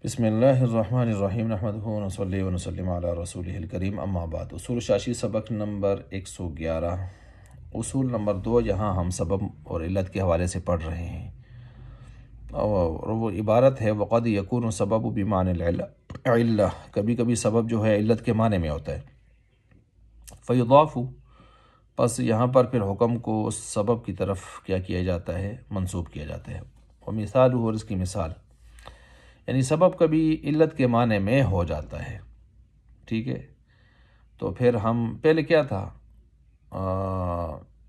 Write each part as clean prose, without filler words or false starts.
بسم اللہ الرحمن الرحیم نحمدہ ونصلی ونسلم علی رسولہ الکریم اما بعد۔ اصول شاشی سبق نمبر 111، اصول نمبر 2 یہاں ہم سبب اور علت کے حوالے سے پڑھ رہے ہیں، اور وہ عبارت ہے وقد یکون سبب بمعنی العلہ، کبھی کبھی سبب جو ہے علت کے معنی میں ہوتا ہے۔ فیضاف، پس یہاں پر پھر حکم کو اس سبب کی طرف کیا کیا جاتا ہے، منسوب کیا جاتا ہے۔ ومثال، اور اس کی مثال، یعنی سبب کبھی علت کے معنی میں ہو جاتا ہے، ٹھیک ہے۔ تو پھر ہم پہلے کیا تھا،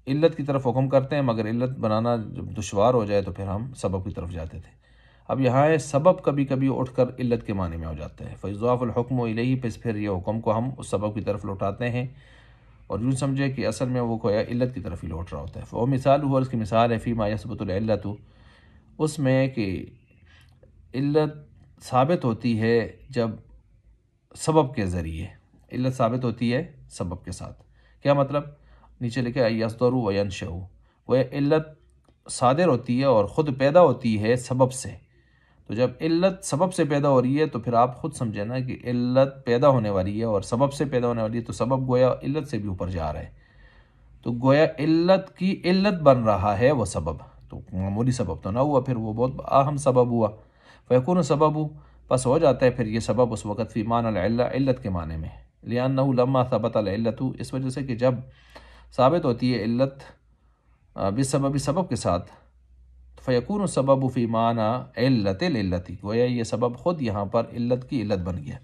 علت کی طرف حکم کرتے ہیں، مگر علت بنانا جب دشوار ہو جائے تو پھر ہم سبب کی طرف جاتے تھے۔ اب یہاں ہے سبب کبھی کبھی اٹھ کر علت کے معنی میں ہو جاتا ہے، فیضاف الحکم الیہ، پھر یہ حکم کو ہم اس سبب کی طرف لوٹاتے ہیں، اور یوں سمجھے کہ اصل میں وہ کوئی علت کی طرف ہی لوٹ رہا ہوتا ہے۔ وہ مثال ہوا، اس کی مثال ہے فیما یثبت العلت، اس میں کہ علت ثابت ہوتی ہے جب سبب کے ذریعے، علت ثابت ہوتی ہے سبب کے ساتھ۔ کیا مطلب؟ نیچے لکھا ہے یصدر و ینشأ، وہ علت صادر ہوتی ہے اور خود پیدا ہوتی ہے سبب سے۔ تو جب علت سبب سے پیدا ہو رہی ہے تو پھر آپ خود سمجھیں نا کہ علت پیدا ہونے والی ہے اور سبب سے پیدا ہونے والی ہے، تو سبب گویا علت سے بھی اوپر جا رہا ہے، تو گویا علت کی علت بن رہا ہے وہ سبب، تو معمولی سبب تو نہ ہوا، پھر وہ بہت اہم سبب ہوا۔ فیکون سبب، پس ہو جاتا ہے پھر یہ سبب اس وقت فی معنی العلہ، علت کے معنی میں، لأنہ لما ثبت العلت، اس وجہ سے کہ جب ثابت ہوتی ہے علت بسبب، سبب کے ساتھ، فیکون السبب فی معنی علت العلت، گویا یہ سبب خود یہاں پر علت کی علت بن گیا۔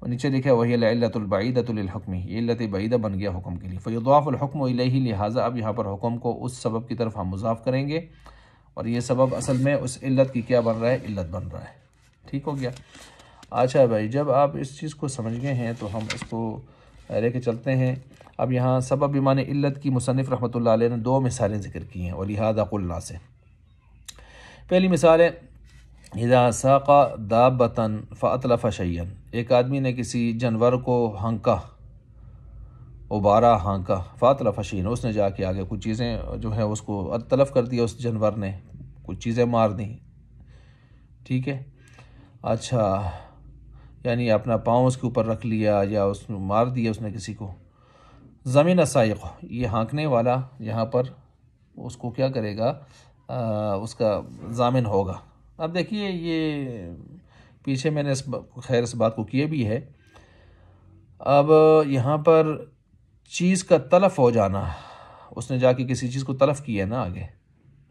نیچے لکھا ہے وہی العلت البعیدۃ للحکم، یہ علت بعیدہ بن گیا حکم کے لیے۔ فیضاف الحکم الیہ، لہٰذا اب یہاں پر حکم کو اس سبب کی طرف ہم مضاف کریں گے، اور یہ سبب اصل میں اس علت کی کیا بن رہا ہے، علت بن رہا ہے۔ ٹھیک ہو گیا؟ اچھا بھائی، جب آپ اس چیز کو سمجھ گئے ہیں تو ہم اس کو لے کے چلتے ہیں۔ اب یہاں سبب بمعنی علت کی مصنف رحمۃ اللہ علیہ نے 2 مثالیں ذکر کی ہیں، اور لہذا قلنا سے پہلی مثال ہے اذا ساق دابۃ فاطلف شیئا، ایک آدمی نے کسی جانور کو ہانکا، ابارا، ہانکا، فاطلف شیئا، اس نے جا کے آگے کچھ چیزیں جو ہے اس کو تلف کر دیا، اس جانور نے کچھ چیزیں مار دیں، ٹھیک ہے۔ اچھا، یعنی اپنا پاؤں اس کے اوپر رکھ لیا یا اس نے مار دیا اس نے کسی کو۔ زمین سائق، یہ ہانکنے والا یہاں پر اس کو کیا کرے گا، اس کا ضامن ہوگا۔ اب دیکھیے، یہ پیچھے میں نے خیر اس بات کو کیے بھی ہے۔ اب یہاں پر چیز کا تلف ہو جانا، اس نے جا کے کسی چیز کو تلف کیا نا، آگے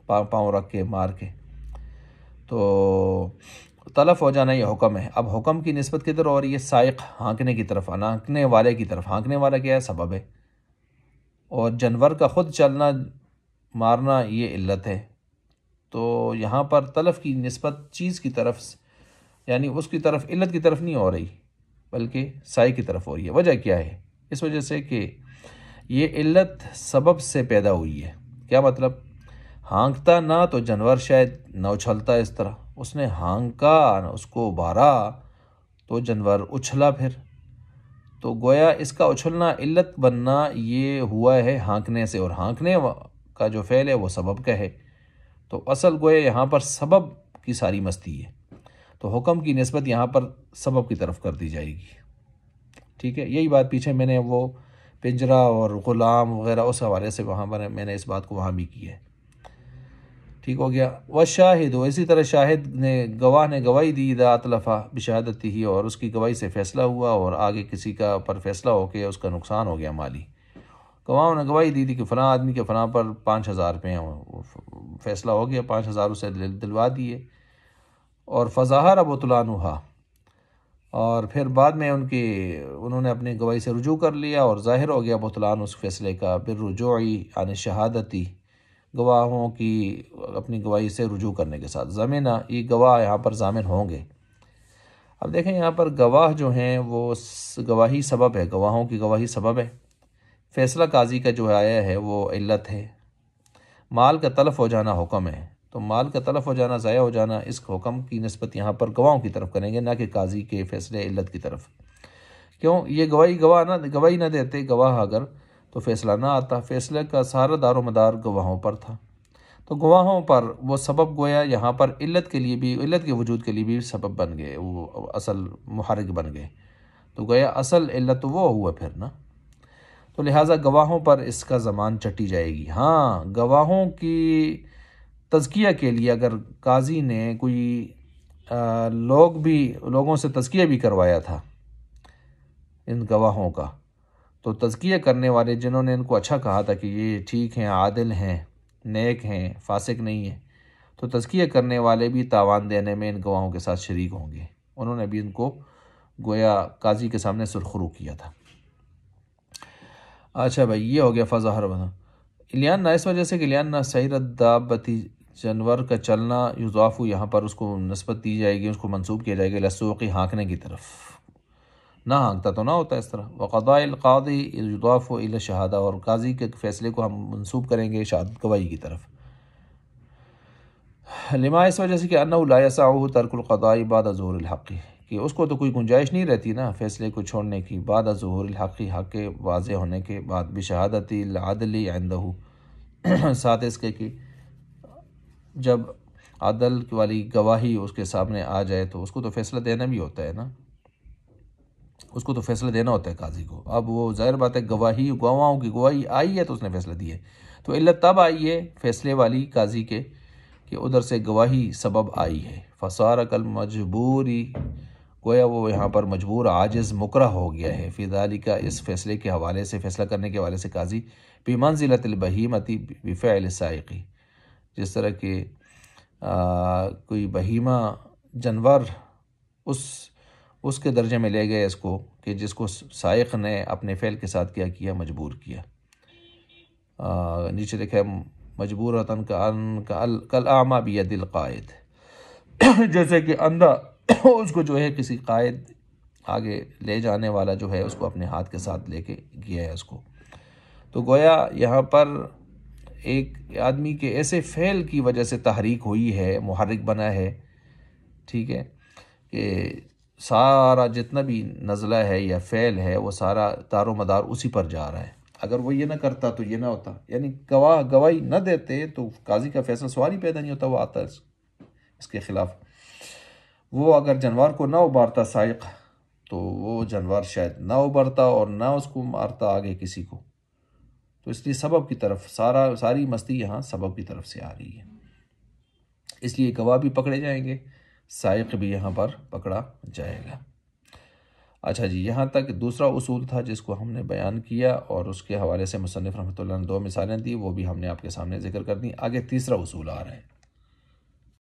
پاؤں رکھ کے مار کے، تو تلف ہو جانا یہ حکم ہے۔ اب حکم کی نسبت کدھر ہو رہی ہے؟ سائق، ہانکنے کی طرف، ہانکنے والے کی طرف۔ ہانکنے والا کیا ہے؟ سبب ہے، اور جانور کا خود چلنا، مارنا، یہ علت ہے۔ تو یہاں پر تلف کی نسبت چیز کی طرف، یعنی اس کی طرف، علت کی طرف نہیں ہو رہی بلکہ سائق کی طرف ہو رہی ہے۔ وجہ کیا ہے؟ اس وجہ سے کہ یہ علت سبب سے پیدا ہوئی ہے۔ کیا مطلب؟ ہانکتا نہ تو جانور شاید نہ اچھلتا اس طرح، اس نے ہانکا، اس کو ابارا تو جانور اچھلا، پھر تو گویا اس کا اچھلنا، علت بننا، یہ ہوا ہے ہانکنے سے، اور ہانکنے کا جو فعل ہے وہ سبب کا ہے، تو اصل گویا یہاں پر سبب کی ساری مستی ہے، تو حکم کی نسبت یہاں پر سبب کی طرف کر دی جائے گی۔ ٹھیک ہے، یہی بات پیچھے میں نے وہ پنجرا اور غلام وغیرہ اس حوالے سے وہاں پر میں نے اس بات کو وہاں بھی کی ہے۔ ٹھیک ہو گیا؟ والشاہد، اسی طرح شاہد نے، گواہ نے گواہی دی، اذا اتلف بشہادتہ، اور اس کی گواہی سے فیصلہ ہوا، اور آگے کسی کا پر فیصلہ ہو کے اس کا نقصان ہو گیا مالی۔ گواہوں نے گواہی دی تھی کہ فلاں آدمی کے فلاں پر 5,000 روپے ہیں، وہ فیصلہ ہو گیا، 5,000 اسے دلوا دیے، اور فظاہر بطلانھا، اور پھر بعد میں انہوں نے اپنی گواہی سے رجوع کر لیا، اور ظاہر ہو گیا بطلان اس فیصلے کا، بالرجوع عن شہادتی، گواہوں کی اپنی گواہی سے رجوع کرنے کے ساتھ۔ ضامنہ، یہ گواہ یہاں پر ضامن ہوں گے۔ اب دیکھیں یہاں پر گواہ جو ہیں وہ گواہی سبب ہے، گواہوں کی گواہی سبب ہے، فیصلہ قاضی کا جو آیا ہے وہ علت ہے، مال کا تلف ہو جانا حکم ہے، تو مال کا تلف ہو جانا، ضائع ہو جانا، اس حکم کی نسبت یہاں پر گواہوں کی طرف کریں گے، نہ کہ قاضی کے فیصلے علت کی طرف۔ کیوں؟ یہ گواہی نہ دیتے گواہ اگر، تو فیصلہ نہ آتا، فیصلے کا سارا دار و مدار گواہوں پر تھا۔ تو گواہوں پر وہ سبب گویا یہاں پر علت کے لیے بھی، علت کے وجود کے لیے بھی سبب بن گئے، وہ اصل محرک بن گئے، تو گویا اصل علت تو وہ ہوا پھر نا۔ تو لہٰذا گواہوں پر اس کا زمان چٹی جائے گی۔ ہاں، گواہوں کی تزکیہ کے لیے اگر قاضی نے کوئی لوگوں سے تزکیہ بھی کروایا تھا ان گواہوں کا، تو تزکیہ کرنے والے جنہوں نے ان کو اچھا کہا تھا کہ یہ ٹھیک ہیں، عادل ہیں، نیک ہیں، فاسق نہیں ہیں، تو تزکیہ کرنے والے بھی تاوان دینے میں ان گواہوں کے ساتھ شریک ہوں گے۔ انہوں نے بھی ان کو گویا قاضی کے سامنے سرخرو کیا تھا۔ اچھا بھائی، یہ ہو گیا فظاہر بنا الیان، اس وجہ سے کہ الیان سیرت دابتی، جانور کا چلنا، یضاف یہاں پر اس کو نسبت دی جائے گی، اس کو منسوب کیا جائے گا لسوقی، ہانکنے کی طرف، نہ ہانکتا تو نہ ہوتا اس طرح۔ وقضاء القاضی یضاف الی الشہادہ، اور قاضی کے فیصلے کو ہم منسوب کریں گے شہادت گواہی کی طرف، لما، اس وجہ سے کہ انہ لا یسعہ ترک القضاء بعد ظہور الحق، کہ اس کو تو کوئی گنجائش نہیں رہتی نا فیصلے کو چھوڑنے کی، بعد ظہور الحق، حق کے واضح ہونے کے بعد، بشہادت العدل عندہ، ساتھ اس کے کہ جب عدل والی گواہی اس کے سامنے آ جائے تو اس کو تو فیصلہ دینا بھی ہوتا ہے نا، اس کو تو فیصلہ دینا ہوتا ہے قاضی کو۔ اب وہ ظاہر بات ہے گواہوں کی گواہی آئی ہے تو اس نے فیصلہ دیا ہے، تو علت تب آئی ہے فیصلے والی قاضی کے کہ ادھر سے گواہی سبب آئی ہے، فصار کالمجبوری، گویا وہ یہاں پر مجبور، عاجز، مکرہ ہو گیا ہے، فی ذالک، اس فیصلے کے حوالے سے، فیصلہ کرنے کے حوالے سے قاضی بمنزلۃ البہیمۃ بفعل السائق، جس طرح کہ کوئی بہیمہ جانور اس کے درجے میں لے گئے اس کو کہ جس کو سائق نے اپنے فعل کے ساتھ کیا کیا، مجبور کیا۔ نیچے لکھا ہے مجبورتاً کالاعمی بید القائد، جیسے کہ اندھا اس کو جو ہے کسی قائد آگے لے جانے والا جو ہے اس کو اپنے ہاتھ کے ساتھ لے کے گیا ہے اس کو۔ تو گویا یہاں پر ایک آدمی کے ایسے فعل کی وجہ سے تحریک ہوئی ہے، محرک بنا ہے، ٹھیک ہے، کہ سارا جتنا بھی نزلہ ہے یا فعل ہے وہ سارا دار و مدار اسی پر جا رہا ہے۔ اگر وہ یہ نہ کرتا تو یہ نہ ہوتا، یعنی گواہی نہ دیتے تو قاضی کا فیصلہ سوال ہی پیدا نہیں ہوتا، وہ آتا ہے اس کے خلاف۔ وہ اگر جانور کو نہ ابھارتا سائق تو وہ جانور شاید نہ ابھرتا اور نہ اس کو مارتا آگے کسی کو، تو اس لیے سبب کی طرف ساری مستی یہاں سبب کی طرف سے آ رہی ہے، اس لیے گواہ بھی پکڑے جائیں گے، سائق بھی یہاں پر پکڑا جائے گا۔ اچھا جی، یہاں تک دوسرا اصول تھا جس کو ہم نے بیان کیا، اور اس کے حوالے سے مصنف رحمۃ اللہ نے 2 مثالیں دی، وہ بھی ہم نے آپ کے سامنے ذکر کر دیں۔ آگے تیسرا اصول آ رہا ہے۔